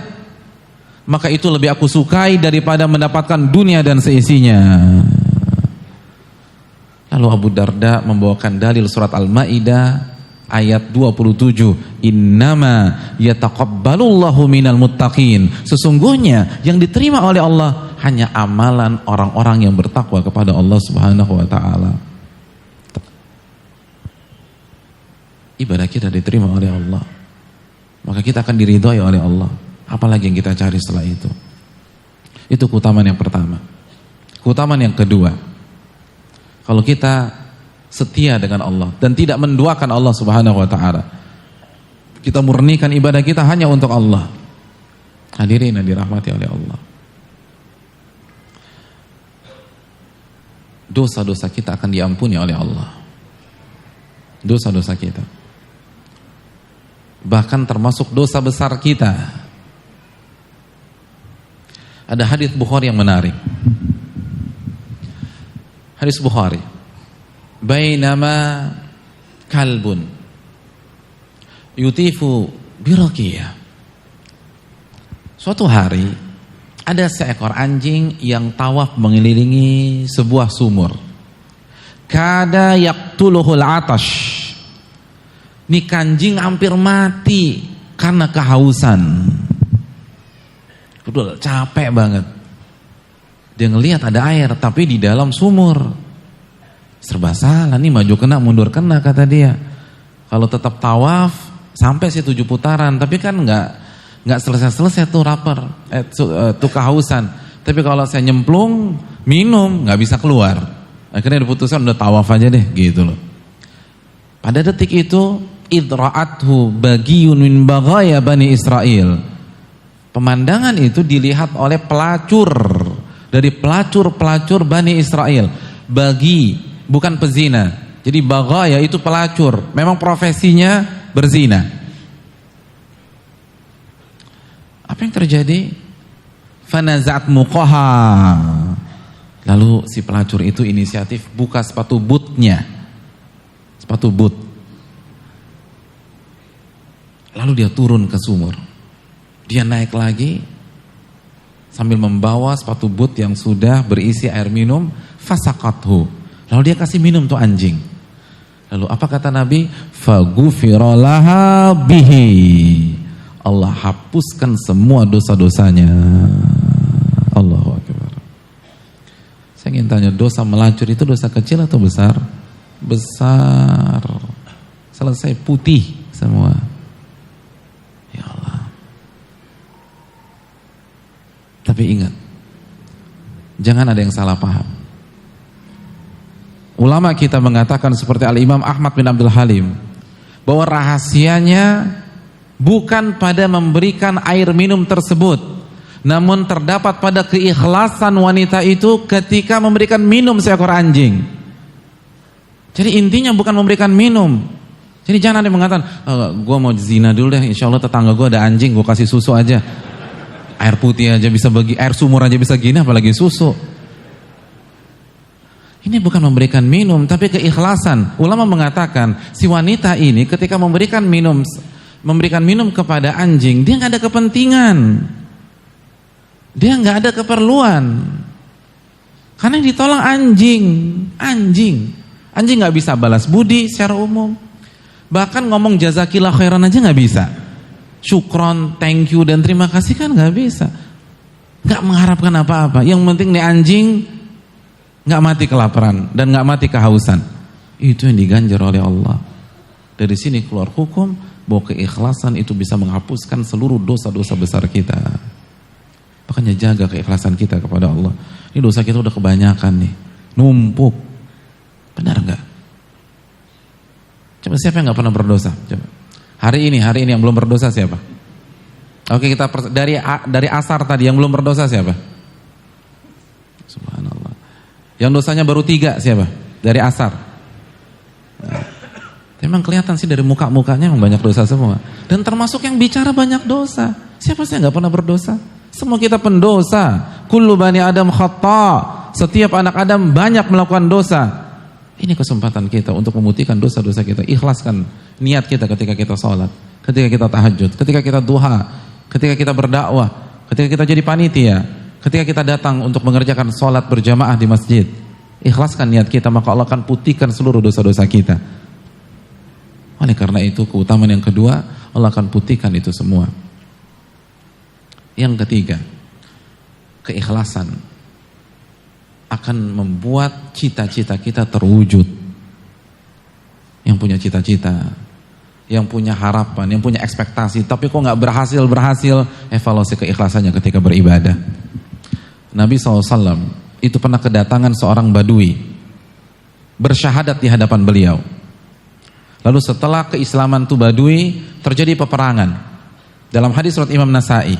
maka itu lebih aku sukai daripada mendapatkan dunia dan seisinya. Lalu Abu Darda membawakan dalil surat Al-Maidah ayat 27, innama yataqabbalullahu minal muttaqin. Sesungguhnya yang diterima oleh Allah hanya amalan orang-orang yang bertakwa kepada Allah Subhanahu wa taala. Ibadah kita diterima oleh Allah, maka kita akan diridhoi oleh Allah. Apalagi yang kita cari setelah itu? Itu keutamaan yang pertama. Keutamaan yang kedua, kalau kita setia dengan Allah dan tidak menduakan Allah Subhanahu wa taala, kita murnikan ibadah kita hanya untuk Allah. Hadirin yang dirahmati oleh Allah, dosa-dosa kita akan diampuni oleh Allah. Dosa-dosa kita, bahkan termasuk dosa besar kita. Ada hadis Bukhari yang menarik. Hadis Bukhari, bainama kalbun yutifu biraqiyah. Suatu hari ada seekor anjing yang tawaf mengelilingi sebuah sumur. Kada yaqtuluhul atash. Ini anjing hampir mati karena kehausan. Udah capek banget. Dia ngelihat ada air tapi di dalam sumur. Serba salah nih, maju kena mundur kena kata dia. Kalau tetap tawaf sampai sih 7 putaran, tapi kan nggak selesai tuh lapar, tuh kehausan. Tapi kalau saya nyemplung, minum, nggak bisa keluar. Akhirnya diputuskan udah tawaf aja deh, gitu loh. Pada detik itu, idra'athu bagiyun min baghaya Bani Israel. Pemandangan itu dilihat oleh pelacur dari pelacur-pelacur Bani Israel. Bagi, bukan pezina. Jadi baghaya itu pelacur. Memang profesinya berzina. Apa yang terjadi? Fanazat muqaha. Lalu si pelacur itu inisiatif buka sepatu bootnya. Sepatu boot. Lalu dia turun ke sumur. Dia naik lagi sambil membawa sepatu boot yang sudah berisi air minum, fasaqathu. Lalu dia kasih minum tuh anjing. Lalu apa kata Nabi? Faghufira laha bihi. Allah hapuskan semua dosa-dosanya. Allahu Akbar. Saya ingin tanya, dosa melacur itu dosa kecil atau besar? Besar. Selesai putih semua. Ya Allah. Tapi ingat, jangan ada yang salah paham. Ulama kita mengatakan seperti Al-Imam Ahmad bin Abdul Halim, bahwa rahasianya bukan pada memberikan air minum tersebut, namun terdapat pada keikhlasan wanita itu ketika memberikan minum seekor anjing. Jadi intinya bukan memberikan minum. Jadi jangan ada yang mengatakan, gue mau zina dulu deh, insya Allah tetangga gue ada anjing, gue kasih susu aja. Air putih aja bisa bagi, air sumur aja bisa gini, apalagi susu. Ini bukan memberikan minum, tapi keikhlasan. Ulama mengatakan, si wanita ini ketika memberikan minum kepada anjing, dia nggak ada kepentingan, dia nggak ada keperluan, karena yang ditolong anjing nggak bisa balas budi secara umum, bahkan ngomong jazakillah khairan aja nggak bisa, syukron, thank you dan terima kasih kan nggak bisa, nggak mengharapkan apa-apa. Yang penting nih anjing nggak mati kelaparan dan nggak mati kehausan. Itu yang diganjar oleh Allah. Dari sini keluar hukum bahwa keikhlasan itu bisa menghapuskan seluruh dosa-dosa besar kita. Makanya jaga keikhlasan kita kepada Allah. Ini dosa kita udah kebanyakan nih, numpuk. Benar nggak? Coba siapa yang nggak pernah berdosa? Coba. Hari ini yang belum berdosa siapa? Oke, kita dari asar tadi yang belum berdosa siapa? Subhanallah. Yang dosanya baru 3 siapa? Dari asar. Nah, memang kelihatan sih dari muka-mukanya memang banyak dosa semua. Dan termasuk yang bicara banyak dosa. Siapa sih yang gak pernah berdosa? Semua kita pendosa. Kullu bani Adam khata. Setiap anak Adam banyak melakukan dosa. Ini kesempatan kita untuk memutihkan dosa-dosa kita. Ikhlaskan niat kita ketika kita sholat, ketika kita tahajud, ketika kita duha, ketika kita berdakwah, ketika kita jadi panitia, ketika kita datang untuk mengerjakan sholat berjamaah di masjid. Ikhlaskan niat kita, maka Allah akan putihkan seluruh dosa-dosa kita. Oleh karena itu, keutamaan yang kedua, Allah akan putihkan itu semua. Yang ketiga, keikhlasan akan membuat cita-cita kita terwujud. Yang punya cita-cita, yang punya harapan, yang punya ekspektasi, tapi kok gak berhasil, evaluasi keikhlasannya ketika beribadah. Nabi SAW itu pernah kedatangan seorang badui, bersyahadat di hadapan beliau. Lalu setelah keislaman tu badui, terjadi peperangan. Dalam hadis surat Imam Nasai.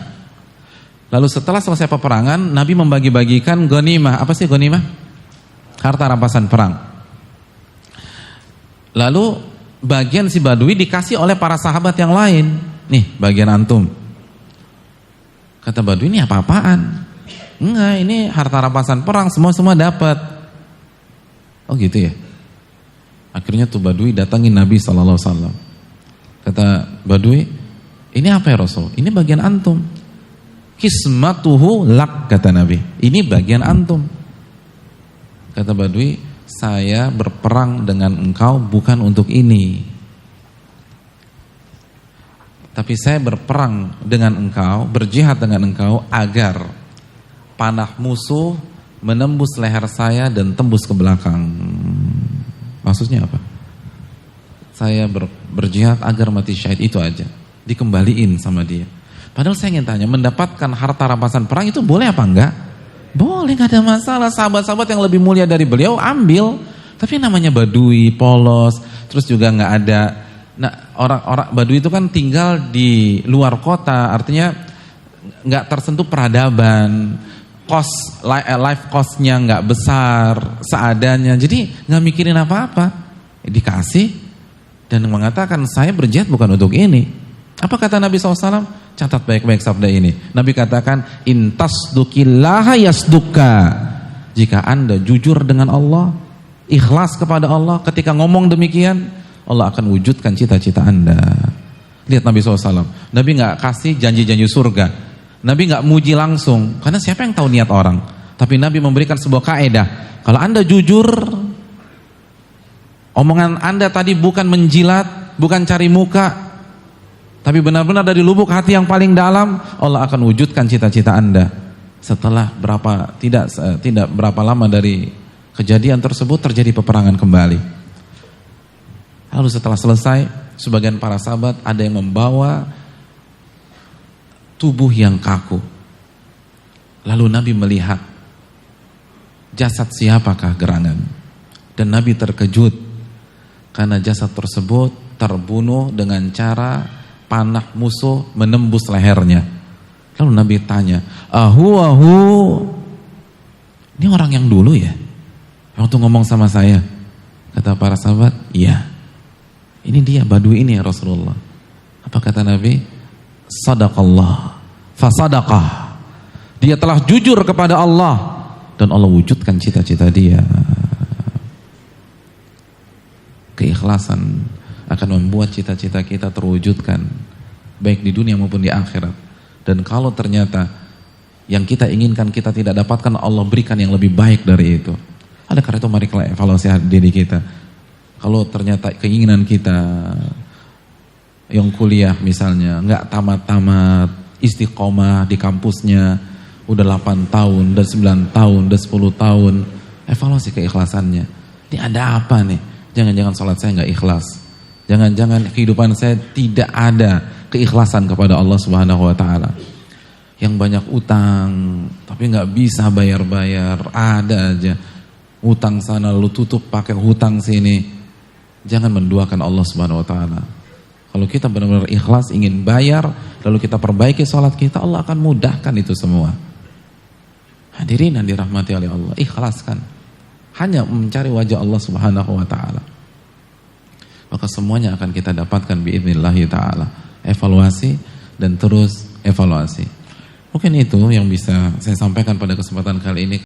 Lalu setelah selesai peperangan, Nabi membagi-bagikan ghanimah. Apa sih ghanimah? Harta rampasan perang. Lalu bagian si badui dikasih oleh para sahabat yang lain. Nih, bagian antum. Kata badui, ini apa-apaan? Enggak, ini harta rampasan perang, semua dapat. Oh gitu ya. Akhirnya tuh badui datangin Nabi SAW. Kata badui, ini apa ya Rasul? Ini bagian antum. Kismatuhu lak, kata Nabi. Ini bagian antum. Kata badui, saya berperang dengan engkau bukan untuk ini. Tapi saya berperang dengan engkau, berjihad dengan engkau agar panah musuh menembus leher saya dan tembus ke belakang. Maksudnya apa? Saya berjihad agar mati syahid, itu aja. Dikembaliin sama dia. Padahal saya ingin tanya, mendapatkan harta rampasan perang itu boleh apa enggak? Boleh, gak ada masalah. Sahabat-sahabat yang lebih mulia dari beliau ambil. Tapi namanya badui, polos, terus juga nggak ada. Nah, orang-orang badui itu kan tinggal di luar kota, artinya nggak tersentuh peradaban, life cost-nya nggak besar, seadanya. Jadi nggak mikirin apa-apa, dikasih dan mengatakan saya berjihad bukan untuk ini. Apa kata Nabi SAW? Catat baik-baik sabda ini. Nabi katakan, intasdukillaha yasduka. Jika Anda jujur dengan Allah, ikhlas kepada Allah, ketika ngomong demikian, Allah akan wujudkan cita-cita Anda. Lihat Nabi SAW. Nabi gak kasih janji-janji surga. Nabi gak muji langsung. Karena siapa yang tahu niat orang. Tapi Nabi memberikan sebuah kaedah. Kalau Anda jujur, omongan Anda tadi bukan menjilat, bukan cari muka, tapi benar-benar dari lubuk hati yang paling dalam, Allah akan wujudkan cita-cita Anda. Setelah tidak berapa lama dari kejadian tersebut, terjadi peperangan kembali. Lalu setelah selesai, sebagian para sahabat ada yang membawa tubuh yang kaku. Lalu Nabi melihat jasad siapakah gerangan. Dan Nabi terkejut karena jasad tersebut terbunuh dengan cara panah musuh menembus lehernya. Lalu Nabi tanya, ahu, ini orang yang dulu ya? Yang tuh ngomong sama saya. Kata para sahabat, iya. Ini dia, badui ini ya Rasulullah. Apa kata Nabi? Sadaqallah, fasadaqah. Dia telah jujur kepada Allah dan Allah wujudkan cita-cita dia. Keikhlasan akan membuat cita-cita kita terwujudkan, baik di dunia maupun di akhirat. Dan kalau ternyata yang kita inginkan kita tidak dapatkan, Allah berikan yang lebih baik dari itu. Oleh karena itu mari kita evaluasi diri kita. Kalau ternyata keinginan kita yang kuliah misalnya nggak tamat-tamat, istiqomah di kampusnya udah 8 tahun, udah 9 tahun, udah 10 tahun, evaluasi keikhlasannya. Ini ada apa nih? Jangan-jangan sholat saya nggak ikhlas. Jangan-jangan kehidupan saya tidak ada keikhlasan kepada Allah Subhanahu wa taala. Yang banyak utang tapi nggak bisa bayar-bayar, ada aja. Utang sana lalu tutup pakai hutang sini. Jangan menduakan Allah Subhanahu wa taala. Kalau kita benar-benar ikhlas ingin bayar, lalu kita perbaiki sholat kita, Allah akan mudahkan itu semua. Hadirin yang dirahmati oleh Allah, ikhlaskan. Hanya mencari wajah Allah Subhanahu wa taala. Maka semuanya akan kita dapatkan biidznillah ta'ala. Evaluasi dan terus evaluasi. Mungkin itu yang bisa saya sampaikan pada kesempatan kali ini.